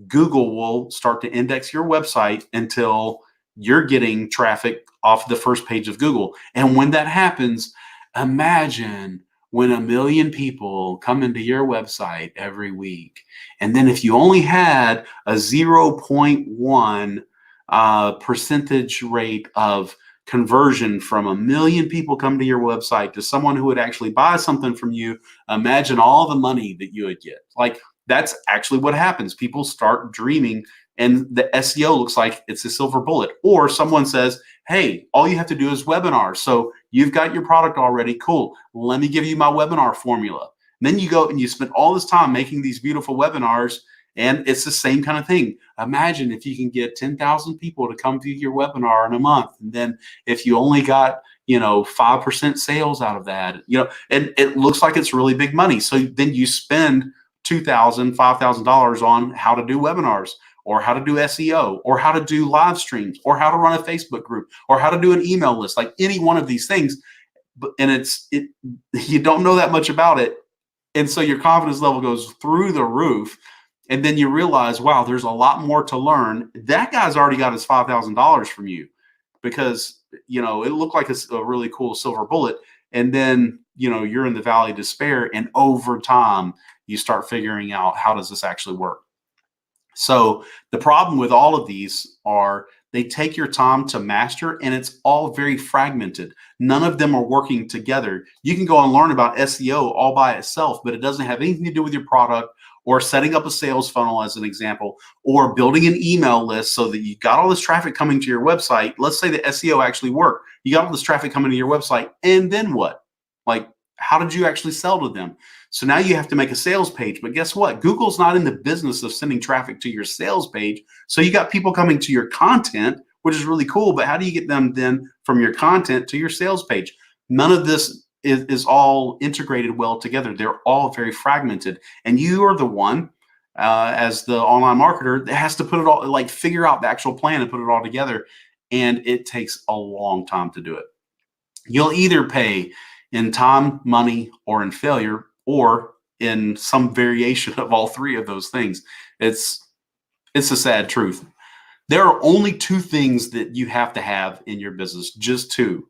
Google will start to index your website until you're getting traffic off the first page of Google. And when that happens, imagine when 1 million people come into your website every week. And then if you only had a 0.1 percentage rate of conversion from 1 million people come to your website to someone who would actually buy something from you, imagine all the money that you would get. Like, that's actually what happens. People start dreaming, and the SEO looks like it's a silver bullet. Or someone says, hey, all you have to do is webinars. So you've got your product already. Cool. Let me give you my webinar formula. And then you go and you spend all this time making these beautiful webinars, and it's the same kind of thing. Imagine if you can get 10,000 people to come to your webinar in a month. And then if you only got, 5% sales out of that, and it looks like it's really big money. So then you spend $2,000, $5,000 on how to do webinars, or how to do SEO, or how to do live streams, or how to run a Facebook group, or how to do an email list, like any one of these things. And you don't know that much about it. And so your confidence level goes through the roof. And then you realize, wow, there's a lot more to learn. That guy's already got his $5,000 from you because, it looked like it's a really cool silver bullet. And then, you're in the valley of despair. And over time, you start figuring out, how does this actually work? So the problem with all of these are they take your time to master, and it's all very fragmented. None of them are working together. You can go and learn about SEO all by itself, but it doesn't have anything to do with your product, or setting up a sales funnel as an example, or building an email list so that you got all this traffic coming to your website. Let's say the SEO actually worked. You got all this traffic coming to your website, and then what? Like, how did you actually sell to them? So now you have to make a sales page, but guess what? Google's not in the business of sending traffic to your sales page. So you got people coming to your content, which is really cool, but how do you get them then from your content to your sales page? None of this is all integrated well together. They're all very fragmented. And you are the one, as the online marketer, that has to put it all, like figure out the actual plan and put it all together. And it takes a long time to do it. You'll either pay in time, money, or in failure, or in some variation of all three of those things. It's a sad truth. There are only 2 things that you have to have in your business, just 2.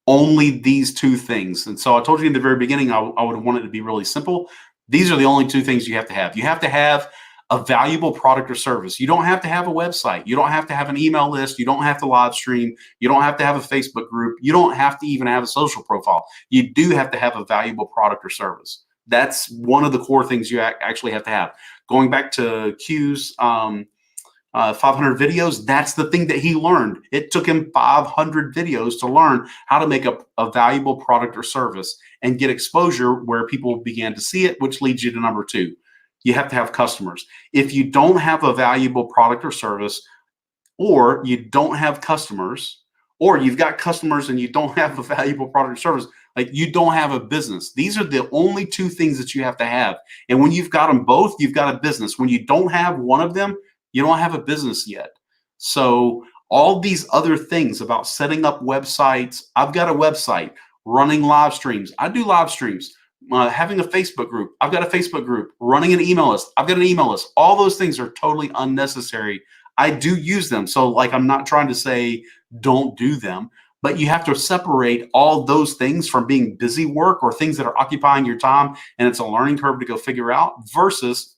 Only these 2 things. And so I told you in the very beginning, I would want it to be really simple. These are the only 2 things you have to have. You have to have a valuable product or service. You don't have to have a website. You don't have to have an email list. You don't have to live stream. You don't have to have a Facebook group. You don't have to even have a social profile. You do have to have a valuable product or service. That's one of the core things you actually have to have. Going back to Q's 500 videos, that's the thing that he learned. It took him 500 videos to learn how to make a valuable product or service and get exposure where people began to see it, which leads you to number two. You have to have customers. If you don't have a valuable product or service, or you don't have customers, or you've got customers and you don't have a valuable product or service, like you don't have a business. These are the only two things that you have to have. And when you've got them both, you've got a business. When you don't have one of them, you don't have a business yet. So all these other things about setting up websites, I've got a website, running live streams. I do live streams. Having a Facebook group, I've got a Facebook group. Running an email list, I've got an email list. All those things are totally unnecessary. I do use them. So like, I'm not trying to say don't do them, but you have to separate all those things from being busy work or things that are occupying your time and it's a learning curve to go figure out versus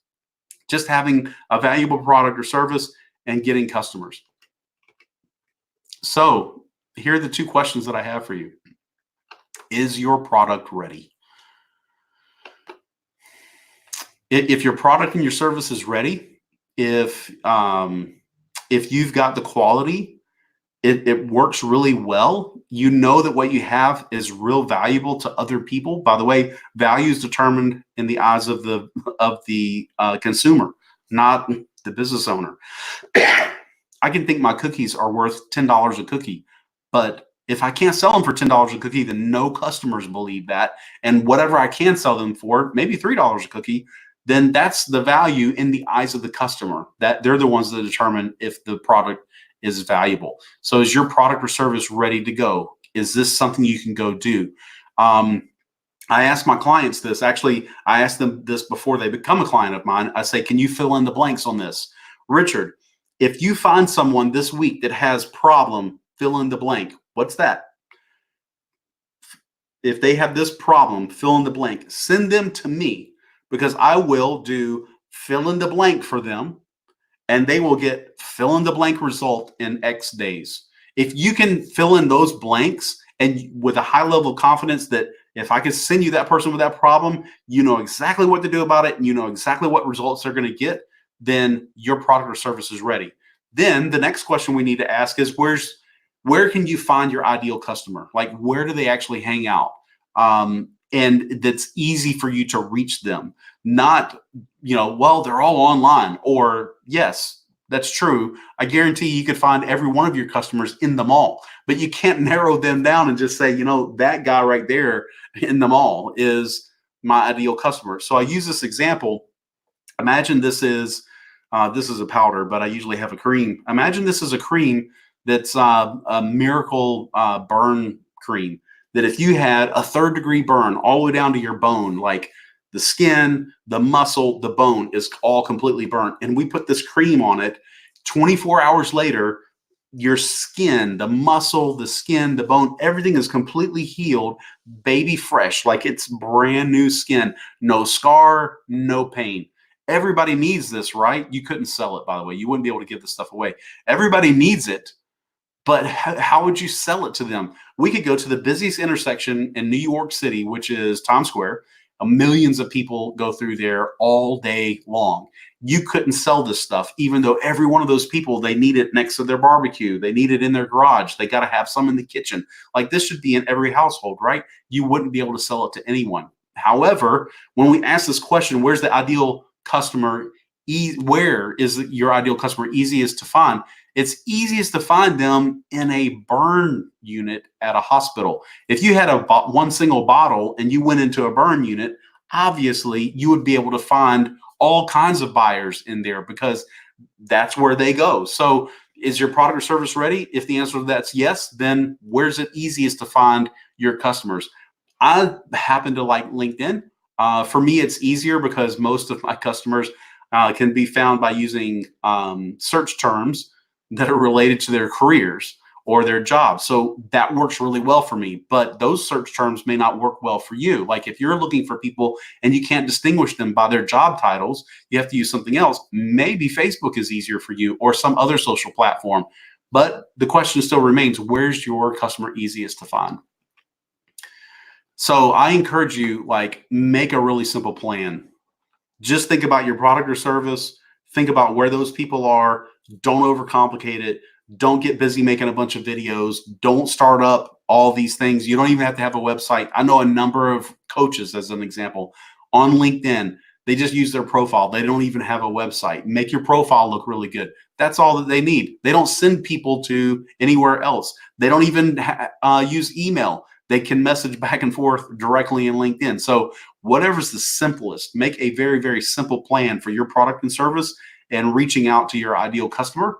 just having a valuable product or service and getting customers. So here are the two questions that I have for you. Is your product ready? If your product and your service is ready, if you've got the quality, it works really well. You know that what you have is real valuable to other people. By the way, value is determined in the eyes of the consumer, not the business owner. I can think my cookies are worth $10 a cookie, but if I can't sell them for $10 a cookie, then no customers believe that. And whatever I can sell them for, maybe $3 a cookie, then that's the value in the eyes of the customer. That they're the ones that determine if the product is valuable. So is your product or service ready to go? Is this something you can go do? I ask my clients this. Actually, I ask them this before they become a client of mine. I say, can you fill in the blanks on this? Richard, if you find someone this week that has problem, fill in the blank. What's that? If they have this problem, fill in the blank. Send them to me because I will do fill in the blank for them. And they will get fill in the blank result in X days. If you can fill in those blanks and with a high level of confidence that if I can send you that person with that problem, you know exactly what to do about it and you know exactly what results they're going to get, then your product or service is ready. Then the next question we need to ask is where can you find your ideal customer? Like where do they actually hang out? And that's easy for you to reach them. Not, well, they're all online, or yes, that's true. I guarantee you could find every one of your customers in the mall, but you can't narrow them down and just say, that guy right there in the mall is my ideal customer. So I use this example. Imagine this is a powder, but I usually have a cream. Imagine this is a cream that's a miracle burn cream. That if you had a 3rd degree burn all the way down to your bone, like the skin, the muscle, the bone is all completely burnt, and we put this cream on it, 24 hours later, your skin, the muscle, the skin, the bone, everything is completely healed, baby fresh, like it's brand new skin, no scar, no pain. Everybody needs this, right? You couldn't sell it, by the way. You wouldn't be able to give this stuff away. Everybody needs it. But how would you sell it to them? We could go to the busiest intersection in New York City, which is Times Square. Millions of people go through there all day long. You couldn't sell this stuff, even though every one of those people, they need it next to their barbecue. They need it in their garage. They got to have some in the kitchen. Like this should be in every household, right? You wouldn't be able to sell it to anyone. However, when we ask this question, where's the ideal customer? Where is your ideal customer easiest to find? It's easiest to find them in a burn unit at a hospital. If you had one single bottle and you went into a burn unit, obviously you would be able to find all kinds of buyers in there because that's where they go. So is your product or service ready? If the answer to that's yes, then where's it easiest to find your customers? I happen to like LinkedIn. For me, it's easier because most of my customers can be found by using search terms that are related to their careers or their jobs. So that works really well for me, but those search terms may not work well for you. Like if you're looking for people and you can't distinguish them by their job titles, you have to use something else. Maybe Facebook is easier for you or some other social platform, but the question still remains, where's your customer easiest to find? So I encourage you, like, make a really simple plan. Just think about your product or service. Think about where those people are. Don't overcomplicate it. Don't get busy making a bunch of videos. Don't start up all these things. You don't even have to have a website. I know a number of coaches, as an example, on LinkedIn. They just use their profile. They don't even have a website. Make your profile look really good. That's all that they need. They don't send people to anywhere else. They don't even use email. They can message back and forth directly in LinkedIn. So whatever's the simplest, make a very, very simple plan for your product and service and reaching out to your ideal customer,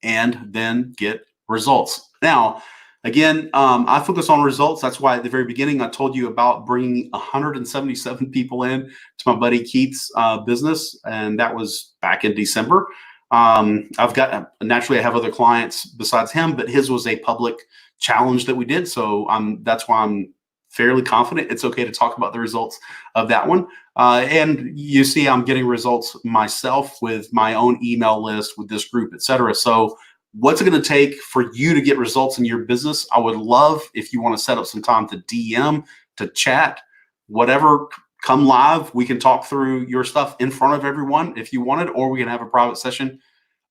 and then get results. Now, again, I focus on results. That's why at the very beginning, I told you about bringing 177 people in to my buddy Keith's business. And that was back in December. I've got, naturally, I have other clients besides him, but his was a public challenge that we did. So that's why I'm fairly confident it's okay to talk about the results of that one. And you see, I'm getting results myself with my own email list, with this group, et cetera. So what's it going to take for you to get results in your business? I would love if you want to set up some time to DM, to chat, whatever. Come live. We can talk through your stuff in front of everyone if you wanted, or we can have a private session.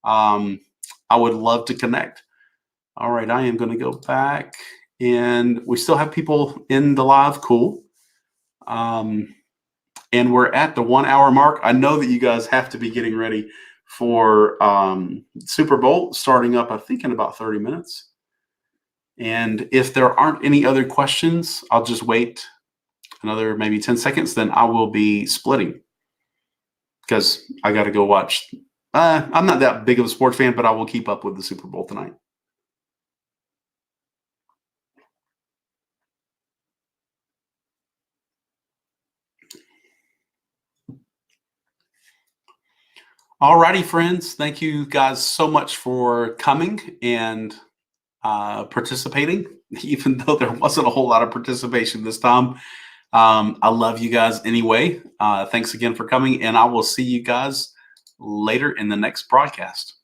I would love to connect. All right, I am going to go back, and we still have people in the live. Cool. And we're at the 1 hour mark. I know that you guys have to be getting ready for Super Bowl starting up, I think, in about 30 minutes. And if there aren't any other questions, I'll just wait another maybe 10 seconds. Then I will be splitting because I got to go watch. I'm not that big of a sports fan, but I will keep up with the Super Bowl tonight. All righty, friends. Thank you guys so much for coming and participating, even though there wasn't a whole lot of participation this time. I love you guys anyway. Thanks again for coming, and I will see you guys later in the next broadcast.